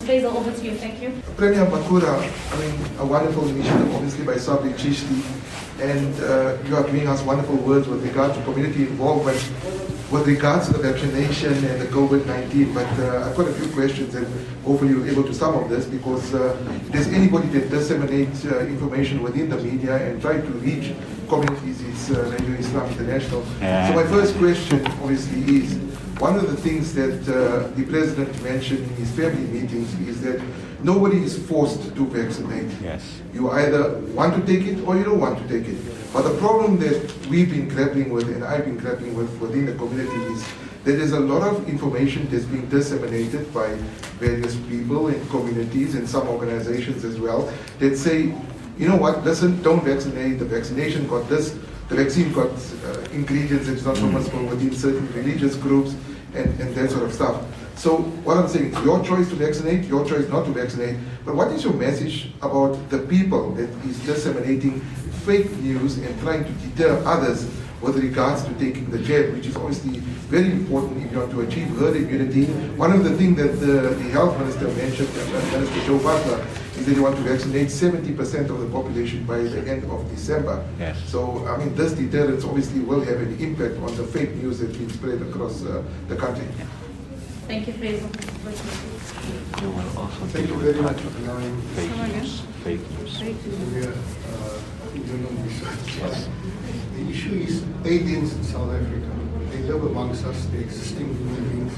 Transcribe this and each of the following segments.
Faisal, over to you. Thank you. Premier Makura, a wonderful initiative, obviously by Sabri Chishti, and you are giving us wonderful words with regard to community involvement, with regards to the vaccination and the COVID-19. But I've got a few questions, and hopefully you're able to sum up this, because if there's anybody that disseminates information within the media and try to reach communities, it's Radio Islam International. So my first question, obviously, is one of the things that the President mentioned in his family meetings is that nobody is forced to vaccinate. Yes. You either want to take it or you don't want to take it. But the problem that we've been grappling with, and I've been grappling with within the community, is that there's a lot of information that's being disseminated by various people and communities and some organizations as well that say, you know what, listen, don't vaccinate, the vaccination got this, the vaccine got ingredients that's not permissible within certain religious groups and that sort of stuff. So what I'm saying, it's your choice to vaccinate, your choice not to vaccinate, but what is your message about the people that is disseminating fake news and trying to deter others with regards to taking the jab, which is obviously very important if you want to achieve herd immunity. One of the things that the health minister mentioned, Minister Joe Butler, is that you want to vaccinate 70% of the population by the end of December. Yes. So, this deterrence obviously will have an impact on the fake news that's been spread across the country. Thank you, Faisal. You will also Thank you very much for allowing fake news. Fake news. Yes. The issue is Indians in South Africa. They live amongst us, they're existing human beings,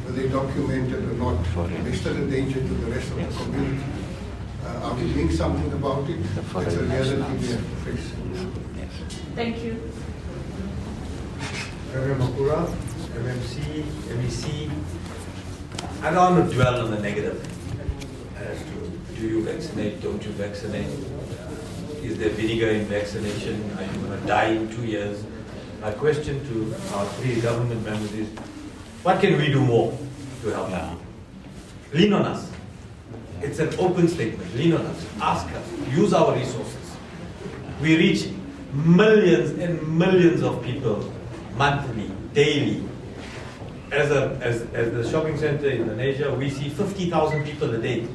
whether they're documented or not. They're still a danger to the rest of the community. Are we doing something about it? It's a reality we have to face. Yes. Thank you. Reverend Makura, MMC, MEC. I don't want to dwell on the negative as to do you vaccinate, don't you vaccinate? Is there vinegar in vaccination? Are you going to die in 2 years? My question to our three government members is, what can we do more to help? Lean on us. It's an open statement. Lean on us. Ask us. Use our resources. We reach millions and millions of people monthly, daily. As the shopping center in Indonesia, we see 50,000 people a day.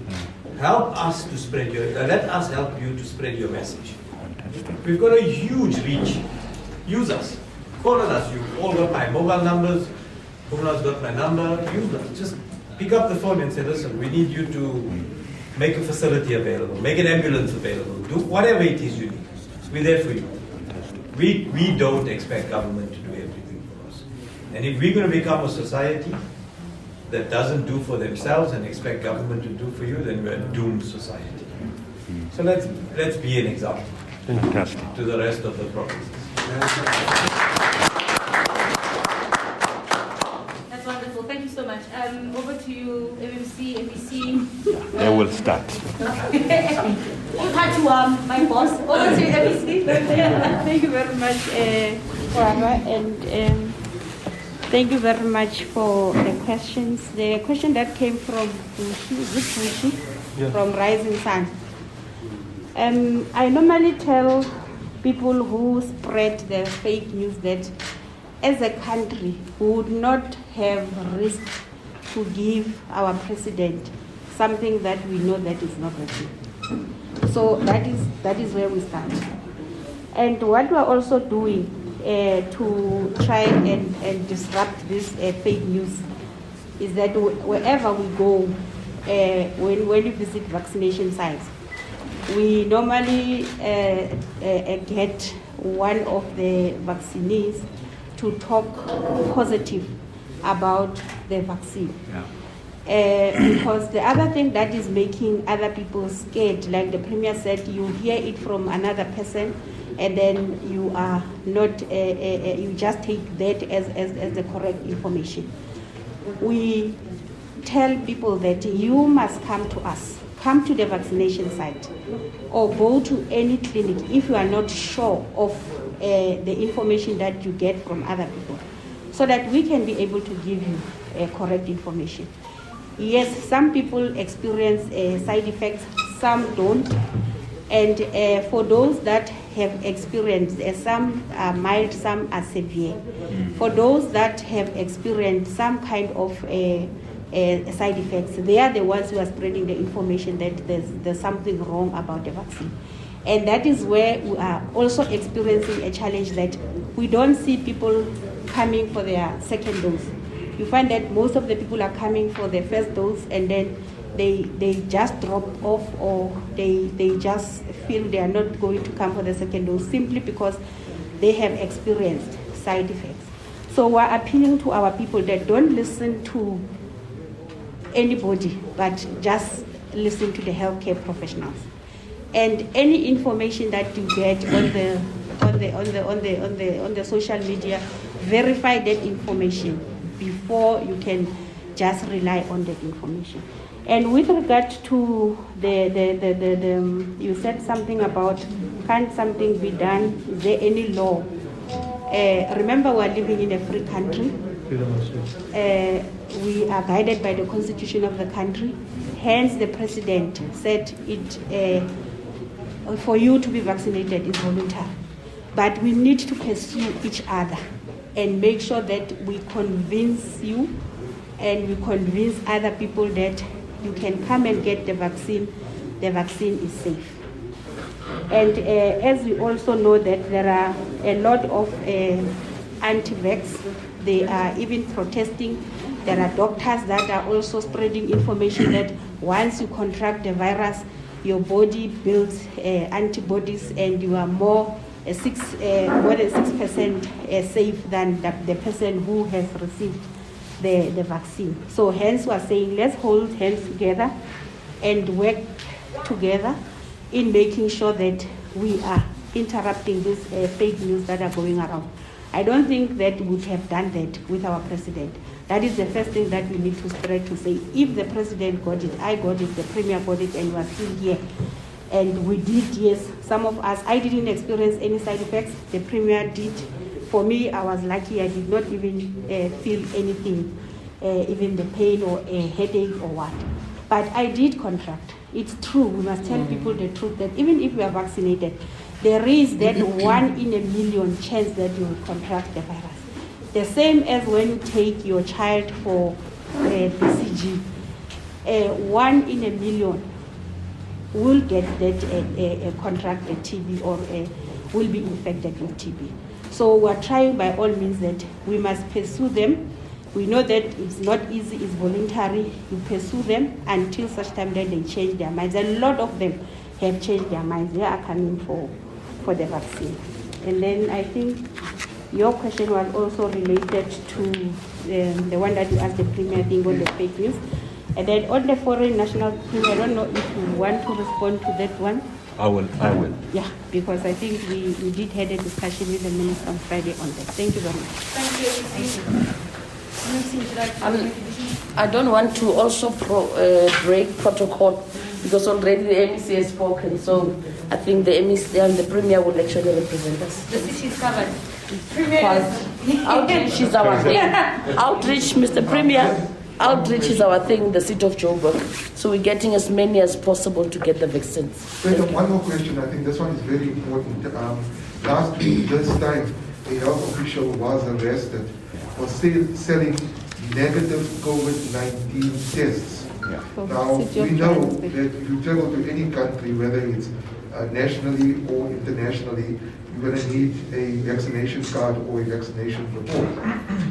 Help us to spread let us help you to spread your message. We've got a huge reach. Use us. Call on us. You all got my mobile numbers. Who's got my number? Use us. Just pick up the phone and say, listen, we need you to make a facility available, make an ambulance available, do whatever it is you need. We're there for you. We don't expect government to do everything for us. And if we're going to become a society that doesn't do for themselves and expect government to do for you, then we're a doomed society. So let's be an example. Fantastic. To the rest of the provinces. That's wonderful. Thank you so much. Over to you, MMC, MEC. They will start. You've had to, my boss. Over to you, MEC. Thank you very much, Farah, and thank you very much for the questions. The question that came from from Rising Sun. I normally tell people who spread the fake news that as a country we would not have risk to give our president something that we know that is not working. So that is where we start. And what we are also doing to try and disrupt this fake news is that wherever we go, when we visit vaccination sites, we normally get one of the vaccinees to talk positive about the vaccine. Because the other thing that is making other people scared, like the Premier said, you hear it from another person and then you are not, you just take that as the correct information. We tell people that you must come to us, come to the vaccination site or go to any clinic if you are not sure of the information that you get from other people, so that we can be able to give you correct information. Yes, some people experience side effects, some don't. And for those that have experienced, some are mild, some are severe. For those that have experienced some kind of side effects. They are the ones who are spreading the information that there's something wrong about the vaccine. And that is where we are also experiencing a challenge that we don't see people coming for their second dose. You find that most of the people are coming for their first dose and then they just drop off, or they just feel they are not going to come for the second dose simply because they have experienced side effects. So we're appealing to our people that don't listen to anybody, but just listen to the healthcare professionals. And any information that you get on the social media, verify that information before you can just rely on that information. And with regard to the you said something about can something be done? Is there any law? Remember, we are living in a free country. We are guided by the constitution of the country. Hence, the president said it. For you to be vaccinated is voluntary. But we need to pursue each other and make sure that we convince you and we convince other people that you can come and get the vaccine. The vaccine is safe. And as we also know that there are a lot of anti-vax, they are even protesting. There are doctors that are also spreading information that once you contract the virus, your body builds antibodies and you are more than 6% safe than the person who has received the vaccine. So hence we are saying let's hold hands together and work together in making sure that we are interrupting these fake news that are going around. I don't think that we would have done that with our president. That is the first thing that we need to spread, to say, if the president got it, I got it, the premier got it, and we are still here. And we did, yes, some of us, I didn't experience any side effects, the premier did. For me, I was lucky, I did not even feel anything, even the pain or a headache or what. But I did contract. It's true, we must tell people the truth, that even if we are vaccinated, there is that 1 in a million chance that you will contract the virus. The same as when you take your child for BCG, 1 in a million will get that contracted TB or will be infected with TB. So we're trying by all means that we must pursue them. We know that it's not easy, it's voluntary. You pursue them until such time that they change their minds. A lot of them have changed their minds. They are coming for the vaccine. And then I think your question was also related to the one that you asked the premier thing on the fake news. And then on the foreign national thing, I don't know if you want to respond to that one. I will. Yeah, because I think we did have a discussion with the minister on Friday on that. Thank you very much. Thank you. I don't want to also break protocol because already the MEC has spoken. So I think the MEC and the premier will actually represent us. The city is covered. Outreach is our thing. Outreach, Mr. Premier, outreach is our thing, the city of Joburg. So we're getting as many as possible to get the vaccines. One more question. I think this one is very important. Last week, this time, a health official was arrested for selling negative COVID-19 tests. Yeah. Now, we know that if you travel to any country, whether it's nationally or internationally, you're going to need a vaccination card or a vaccination report.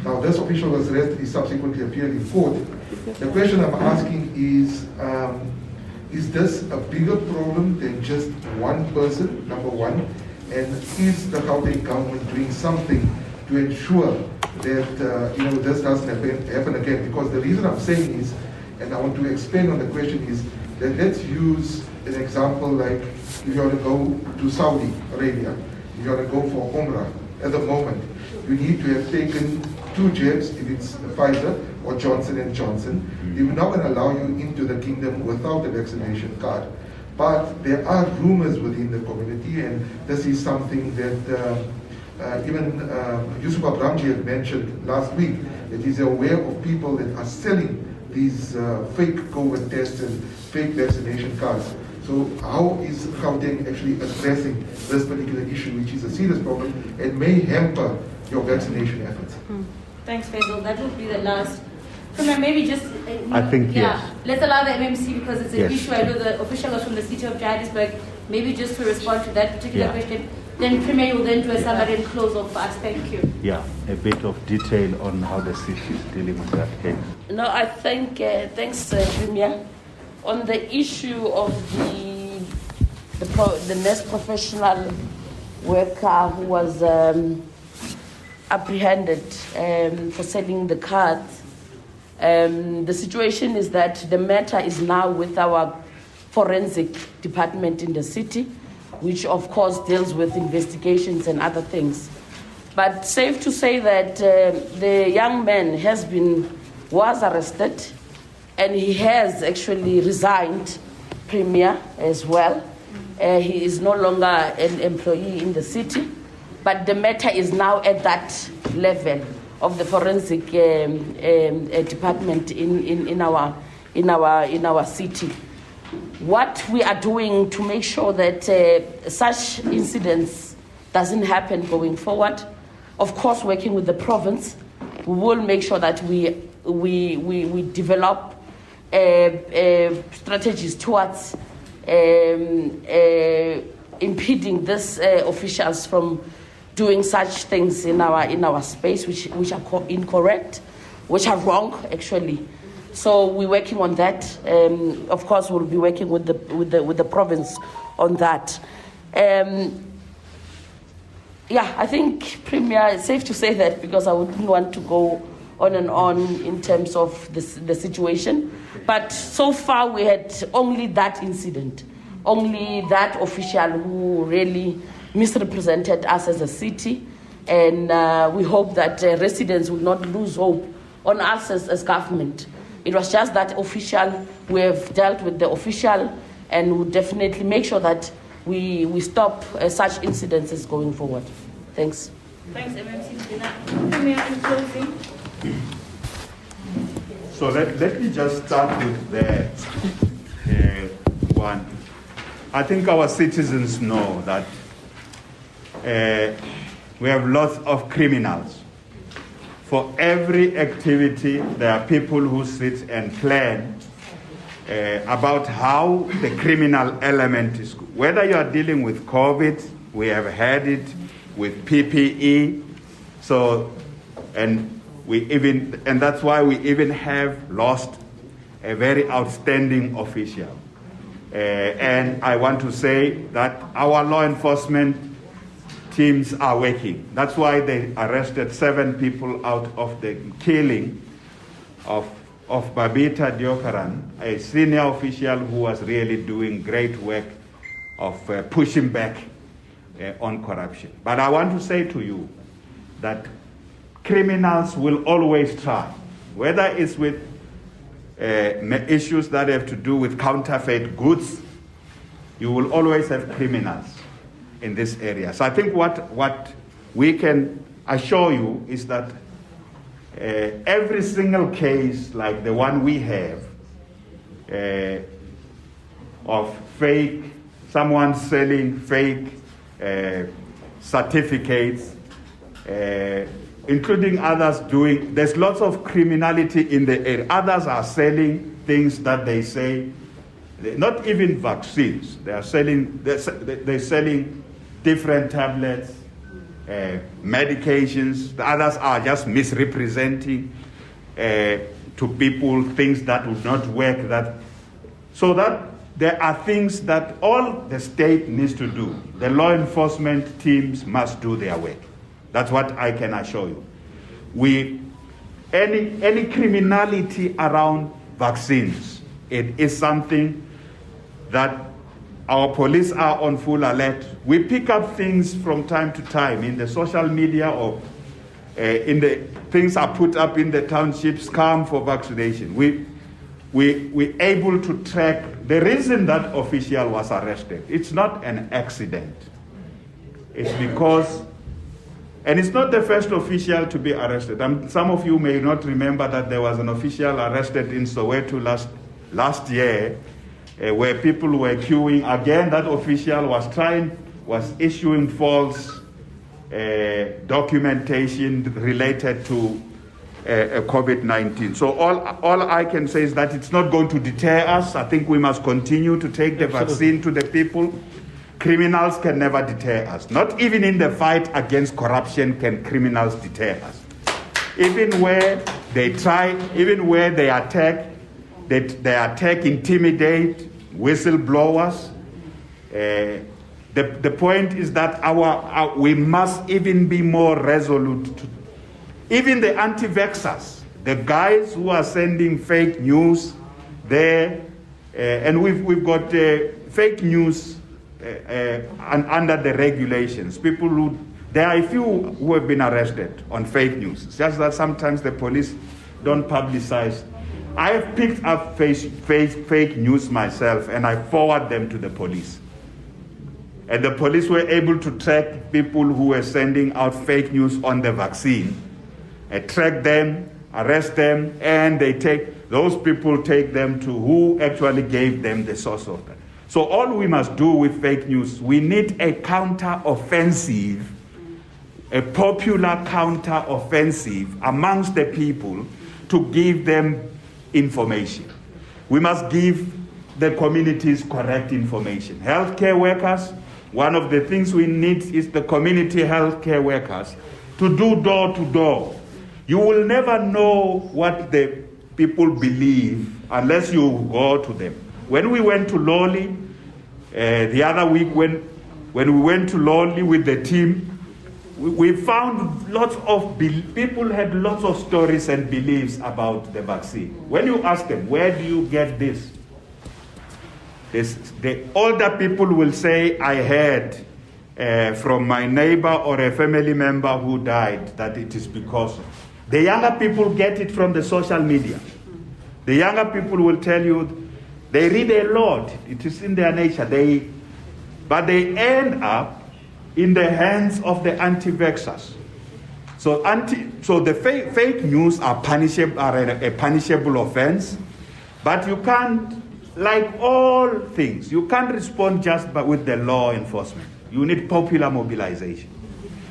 Now, this official was arrested. He subsequently appeared in court. The question I'm asking is this a bigger problem than just one person, number one? And is the Gauteng government doing something to ensure that this doesn't happen again? Because the reason I'm saying is, and I want to expand on the question, is that let's use an example like if you want to go to Saudi Arabia, if you want to go for Umrah at the moment, you need to have taken 2 jabs, if it's Pfizer or Johnson & Johnson. They will not allow you into the kingdom without a vaccination card. But there are rumors within the community, and this is something that even Yusuf Abramji had mentioned last week, that he's aware of people that are selling these fake COVID tests and fake vaccination cards. So how is Gauteng actually addressing this particular issue, which is a serious problem and may hamper your vaccination efforts? Thanks, Faisal. That will be the last Premier, maybe just. I think, yeah, yes. let's allow the MMC because it's an Yes. issue. I know the official was from the city of Johannesburg. Maybe just to respond to that particular Yeah. question. Then Premier will then do a summary and close off for us. Thank you. Yeah, a bit of detail on how the city is dealing with that case. No, I think, thanks, Premier. On the issue of the nurse professional worker who was apprehended for selling the cards, the situation is that the matter is now with our forensic department in the city, which of course deals with investigations and other things. But safe to say that the young man was arrested, and he has actually resigned, Premier, as well. He is no longer an employee in the city, but the matter is now at that level of the forensic department in our city. What we are doing to make sure that such incidents doesn't happen going forward, of course, working with the province, we will make sure that we develop strategies towards impeding these officials from doing such things in our space, which are incorrect, which are wrong, actually. So we're working on that. Of course, we'll be working with the province on that. Yeah, I think, Premier, it's safe to say that because I wouldn't want to go on and on in terms of the situation. But so far, we had only that incident, only that official who really misrepresented us as a city. And we hope that residents will not lose hope on us as government. It was just that official. We have dealt with the official, and we'll definitely make sure that we stop such incidences going forward. Thanks. Thanks, MMC. Premier, in closing. So let me just start with the one. I think our citizens know that we have lots of criminals. For every activity, there are people who sit and plan about how the criminal element is. Whether you are dealing with COVID, we have had it with PPE. So, and that's why we even have lost a very outstanding official. And I want to say that our law enforcement teams are working. That's why they arrested 7 people out of the killing of Babita Diokaran, a senior official who was really doing great work of pushing back on corruption. But I want to say to you that criminals will always try, whether it's with issues that have to do with counterfeit goods, you will always have criminals in this area. So I think what we can assure you is that every single case like the one we have of fake, someone selling fake certificates, including others doing, there's lots of criminality in the area. Others are selling things that they say, not even vaccines, they're selling different tablets, medications. The others are just misrepresenting to people things that would not work. So that there are things that all the state needs to do. The law enforcement teams must do their work. That's what I can assure you. Any criminality around vaccines, it is something that our police are on full alert. We pick up things from time to time in the social media or in the things are put up in the townships, scam for vaccination. We're able to track the reason that official was arrested. It's not an accident. It's because, and it's not the first official to be arrested. Some of you may not remember that there was an official arrested in Soweto last year, where people were queuing. Again, that official was issuing false documentation related to COVID-19. So all I can say is that it's not going to deter us. I think we must continue to take the vaccine to the people. Criminals can never deter us. Not even in the fight against corruption can criminals deter us. Even where they try, even where they attack, intimidate, whistleblowers. The point is that we must even be more resolute. Even the anti-vaxxers, the guys who are sending fake news there, and we've got fake news under the regulations. There are a few who have been arrested on fake news. It's just that sometimes the police don't publicize. I have picked up fake news myself, and I forward them to the police. And the police were able to track people who were sending out fake news on the vaccine, track them, arrest them, and those people take them to who actually gave them the source of that. So all we must do with fake news, we need a counter-offensive, a popular counter-offensive amongst the people to give them information. We must give the communities correct information. Healthcare workers, one of the things we need is the community healthcare workers to do door-to-door. You will never know what the people believe unless you go to them. When we went to Loli the other week, when we went to Loli with the team, we found lots of people had lots of stories and beliefs about the vaccine. When you ask them, where do you get this? The older people will say, I heard from my neighbor or a family member who died that it is because of. The younger people get it from the social media. The younger people will tell you they read a lot. It is in their nature. But they end up in the hands of the anti-vaxxers. So the fake news are a punishable offense, but you can't, like all things, you can't respond just with the law enforcement. You need popular mobilization.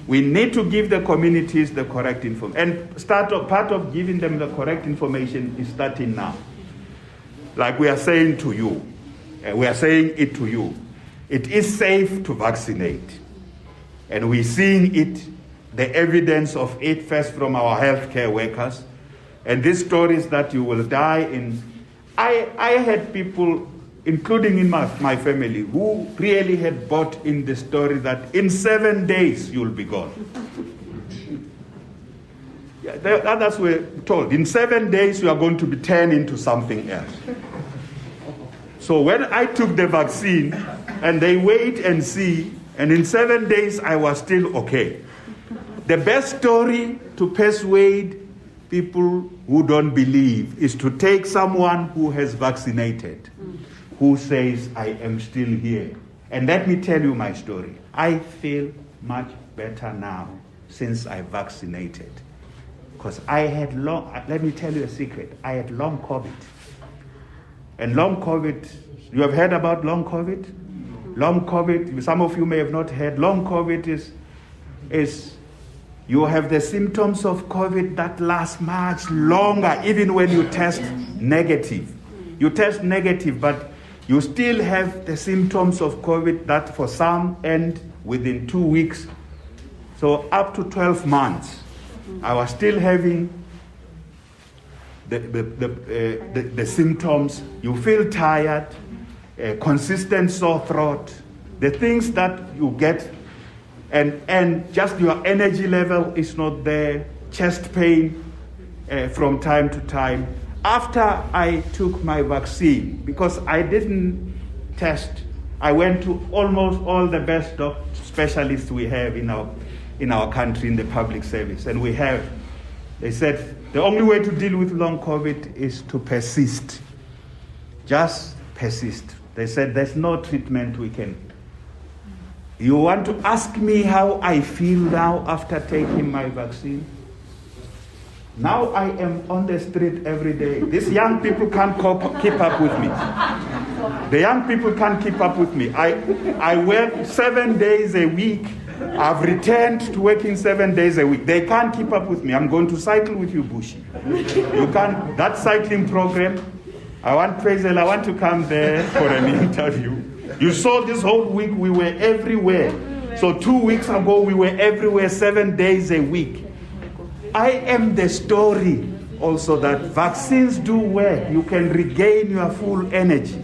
We need to give the communities the correct information. And part of giving them the correct information is starting now. Like we are saying to you, we are saying it to you. It is safe to vaccinate. And we're seeing it, the evidence of it first from our healthcare workers. And these stories that you will die in. I had people, including in my family, who really had bought in the story that in 7 days you'll be gone. Yeah, the others were told, in 7 days you are going to be turned into something else. So when I took the vaccine, and they wait and see, and in 7 days I was still okay. The best story to persuade people who don't believe is to take someone who has vaccinated, who says, I am still here. And let me tell you my story. I feel much better now since I vaccinated. Because I had let me tell you a secret, I had long COVID. And long COVID, you have heard about long COVID? Long COVID, some of you may have not heard, long COVID is you have the symptoms of COVID that last much longer, even when you test negative. You test negative, but you still have the symptoms of COVID that for some end within 2 weeks. So up to 12 months, I was still having the symptoms. You feel tired, consistent sore throat, the things that you get, and just your energy level is not there, chest pain from time to time. After I took my vaccine, because I didn't test, I went to almost all the best specialists we have in our country in the public service, and they said the only way to deal with long COVID is to persist. Just persist. They said there's no treatment we can. You want to ask me how I feel now after taking my vaccine? Now I am on the street every day. These young people can't keep up with me. The young people can't keep up with me. I work 7 days a week I've returned to working 7 days a week. They can't keep up with me. I'm going to cycle with you, Bushi. You can't. That cycling program, I want to come there for an interview. You saw this whole week we were everywhere. So 2 weeks ago we were everywhere 7 days a week. I am the story also that vaccines do work. You can regain your full energy.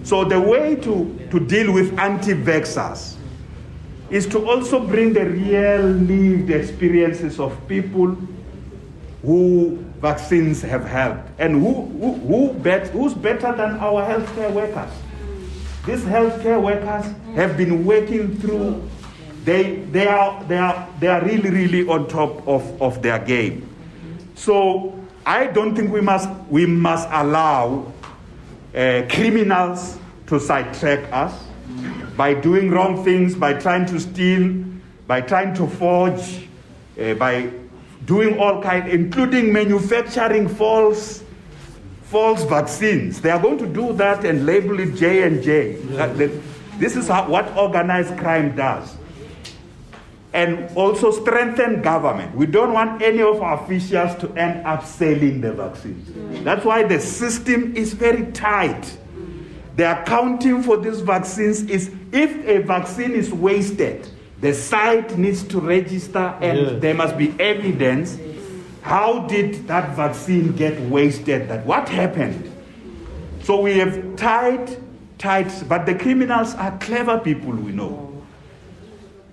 So the way to deal with anti-vaxxers is to also bring the real lived experiences of people who vaccines have helped and who's better than our healthcare workers. These healthcare workers have been working through. They are really on top of their game. So I don't think we must allow criminals to sidetrack us by doing wrong things, by trying to steal, by trying to forge, by doing all kinds, including manufacturing false vaccines. They are going to do that and label it J&J. This is what organized crime does. And also strengthen government. We don't want any of our officials to end up selling the vaccines. That's why the system is very tight. The accounting for these vaccines is if a vaccine is wasted, the site needs to register and there must be evidence. How did that vaccine get wasted? What happened? So we have tight, but the criminals are clever people, we know.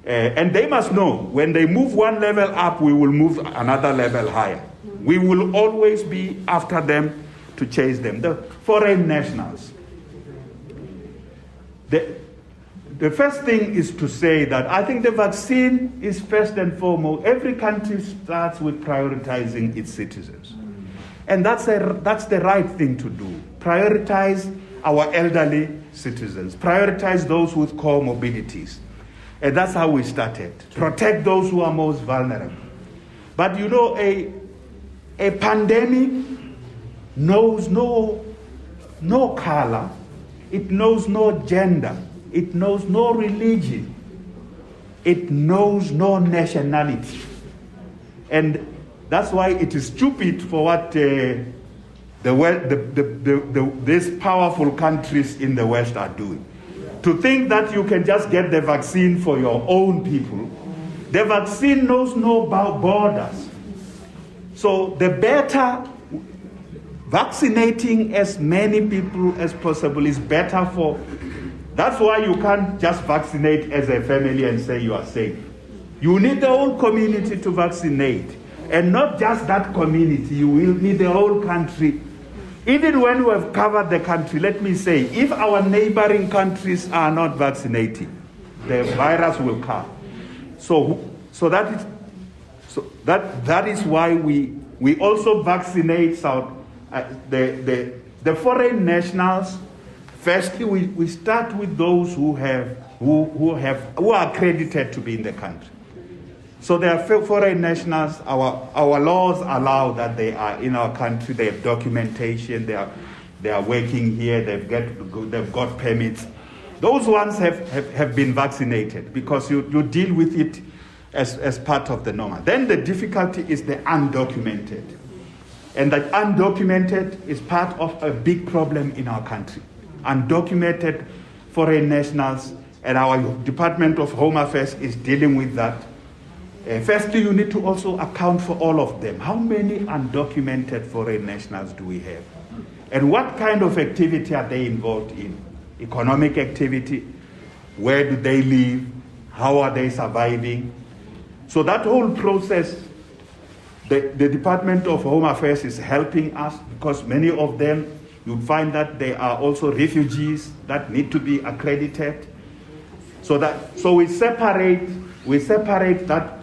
And they must know, when they move one level up, we will move another level higher. We will always be after them to chase them. The foreign nationals. The first thing is to say that I think the vaccine is first and foremost. Every country starts with prioritizing its citizens. And that's the right thing to do. Prioritize our elderly citizens. Prioritize those with comorbidities. And that's how we started. Protect those who are most vulnerable. But you know, a pandemic knows no color. It knows no gender. It knows no religion. It knows no nationality. And that's why it is stupid for what these powerful countries in the West are doing. To think that you can just get the vaccine for your own people. The vaccine knows no borders. So the better, vaccinating as many people as possible is better for. That's why you can't just vaccinate as a family and say you are safe. You need the whole community to vaccinate. And not just that community, you will need the whole country. Even when we have covered the country, let me say, if our neighboring countries are not vaccinating, the virus will come. So that is why we also vaccinate the foreign nationals. Firstly, we start with those who are accredited to be in the country. So they are foreign nationals. Our laws allow that they are in our country. They have documentation. They are working here. They've got permits. Those ones have been vaccinated because you deal with it as part of the normal. Then the difficulty is the undocumented, and that undocumented is part of a big problem in our country. Undocumented foreign nationals, and our Department of Home Affairs is dealing with that. Firstly, you need to also account for all of them. How many undocumented foreign nationals do we have? And what kind of activity are they involved in? Economic activity? Where do they live? How are they surviving? So that whole process, the Department of Home Affairs is helping us because many of them, you'll find that they are also refugees that need to be accredited. So we separate that.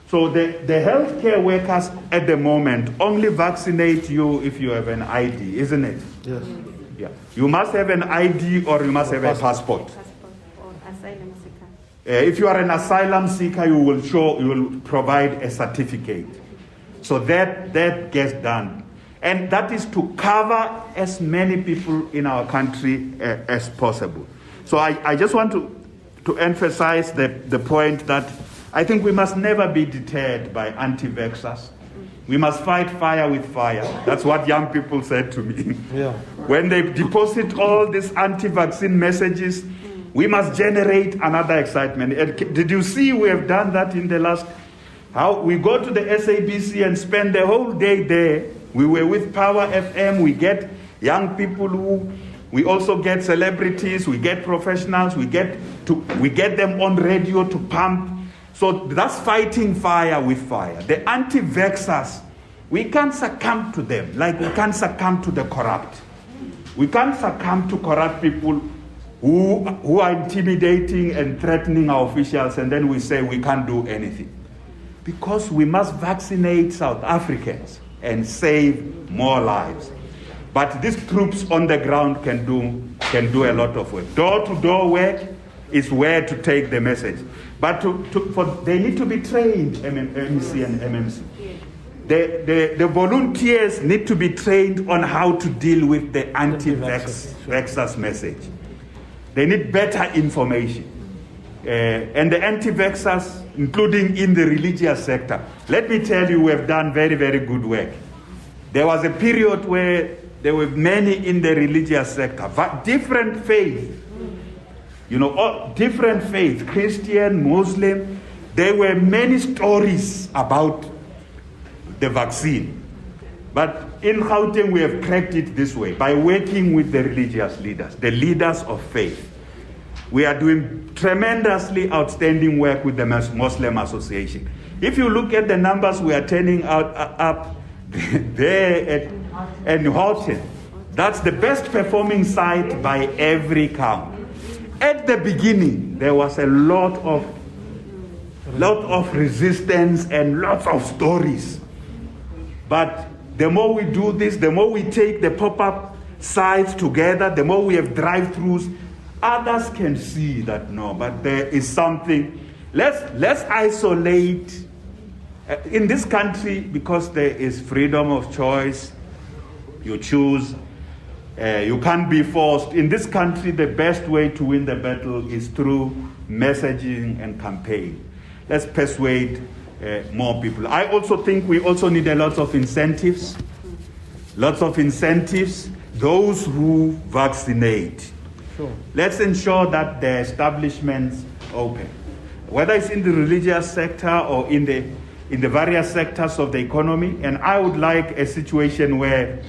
So the healthcare workers at the moment only vaccinate you if you have an ID, isn't it? Yes. Yeah. You must have an ID or you must have a passport. Or asylum seeker. If you are an asylum seeker, you will provide a certificate. So that gets done. And that is to cover as many people in our country as possible. So I just want to to emphasize the point that I think we must never be deterred by anti-vaxxers. We must fight fire with fire. That's what young people said to me. Yeah. When they deposit all these anti-vaccine messages, we must generate another excitement. And did you see we have done that in the last? How we go to the SABC and spend the whole day there. We were with Power FM. We get young people we also get celebrities. We get professionals. We get them on radio to pump. So that's fighting fire with fire. The anti-vaxxers, we can't succumb to them like we can't succumb to the corrupt. We can't succumb to corrupt people who are intimidating and threatening our officials, and then we say we can't do anything. Because we must vaccinate South Africans and save more lives. But these troops on the ground can do a lot of work. Door-to-door work is where to take the message. But they need to be trained, MEC and MMC. The volunteers need to be trained on how to deal with the anti-vaxxers message. They need better information. And the anti-vaxxers, including in the religious sector, let me tell you, we have done very, very good work. There was a period where there were many in the religious sector, different faiths. Different faith, Christian, Muslim. There were many stories about the vaccine. But in Gauteng, we have cracked it this way, by working with the religious leaders, the leaders of faith. We are doing tremendously outstanding work with the Muslim Association. If you look at the numbers we are turning up there at Gauteng, that's the best performing site by every count. At the beginning, there was a lot of resistance and lots of stories. But the more we do this, the more we take the pop-up sites together, the more we have drive-thrus, others can see that no, but there is something. Let's isolate in this country, because there is freedom of choice. You choose. You can't be forced. In this country, the best way to win the battle is through messaging and campaign. Let's persuade more people. I also think we also need a lot of incentives. Lots of incentives. Those who vaccinate. Sure. Let's ensure that the establishments open. Whether it's in the religious sector or in the various sectors of the economy. And I would like a situation where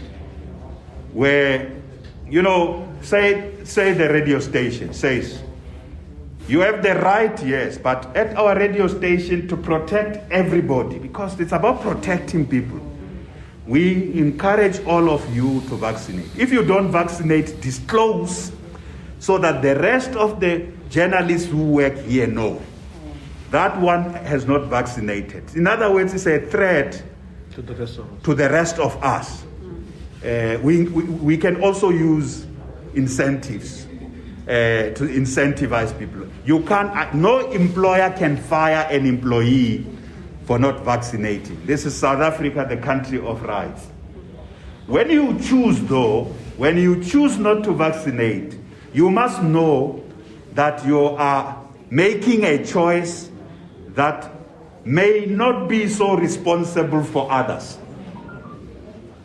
say the radio station says, you have the right, yes, but at our radio station to protect everybody, because it's about protecting people. We encourage all of you to vaccinate. If you don't vaccinate, disclose so that the rest of the journalists who work here know that one has not vaccinated. In other words, it's a threat to the rest of us. We can also use incentives to incentivize people. No employer can fire an employee for not vaccinating. This is South Africa, the country of rights. When you choose not to vaccinate, you must know that you are making a choice that may not be so responsible for others.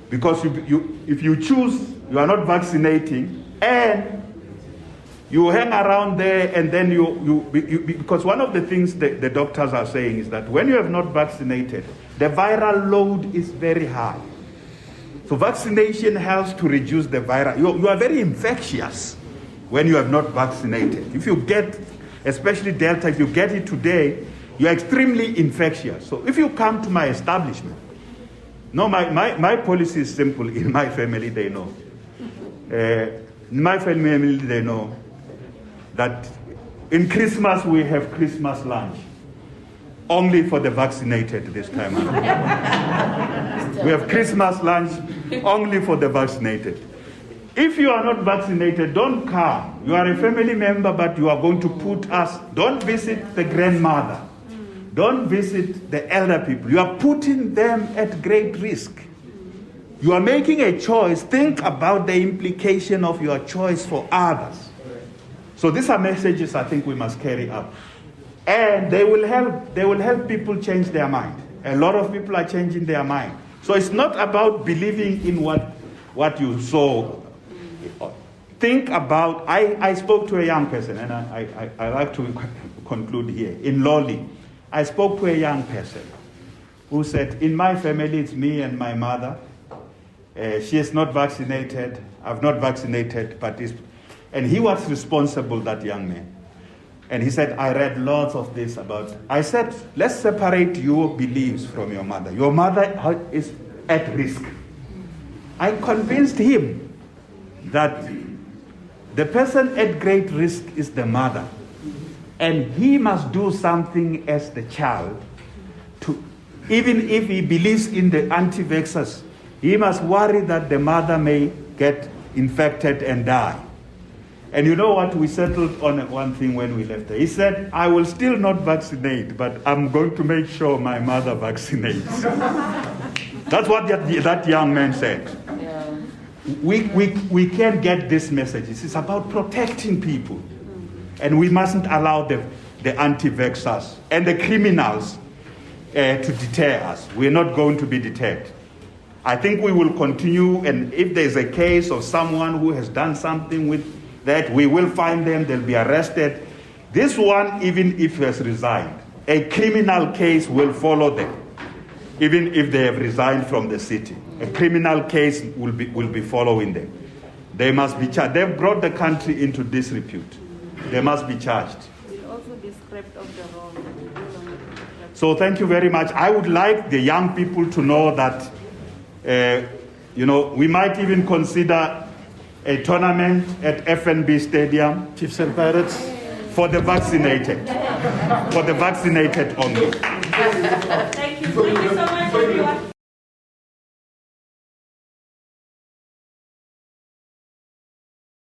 Because if you choose, you are not vaccinating, and you hang around there, and then because one of the things that the doctors are saying is that when you have not vaccinated, the viral load is very high. So vaccination helps to reduce the viral. You are very infectious when you have not vaccinated. If you get, especially Delta, if you get it today, you are extremely infectious. So if you come to my establishment, no, my policy is simple. In my family, they know. In my family, they know that in Christmas, we have Christmas lunch. Only for the vaccinated this time around. We have Christmas lunch only for the vaccinated. If you are not vaccinated, don't come. You are a family member, but you are going to put us, don't visit the grandmother. Don't visit the elder people. You are putting them at great risk. You are making a choice. Think about the implication of your choice for others. So these are messages I think we must carry out. And they will help people change their mind. A lot of people are changing their mind. So it's not about believing in what you saw. Think about, I spoke to a young person, and I like to conclude here. In Loli, I spoke to a young person who said, in my family, it's me and my mother. She is not vaccinated. I've not vaccinated, and he was responsible, that young man. And he said, I read lots of this about. I said, let's separate your beliefs from your mother. Your mother is at risk. I convinced him that the person at great risk is the mother. And he must do something as the child to, even if he believes in the anti-vaxxers, he must worry that the mother may get infected and die. And you know what? We settled on one thing when we left there. He said, I will still not vaccinate, but I'm going to make sure my mother vaccinates. That's what that young man said. Yeah. We can't get this message. It's about protecting people. And we mustn't allow the anti-vaxxers and the criminals to deter us. We're not going to be deterred. I think we will continue, and if there's a case of someone who has done something with that, we will find them, they'll be arrested. This one, even if he has resigned, a criminal case will follow them, even if they have resigned from the city. A criminal case will be following them. They must be charged. They've brought the country into disrepute. They must be charged. Will also be scrapped of the roll. So thank you very much. I would like the young people to know that, we might even consider a tournament at FNB Stadium. Chiefs and Pirates. For the vaccinated. For the vaccinated only. Thank you so much, everyone.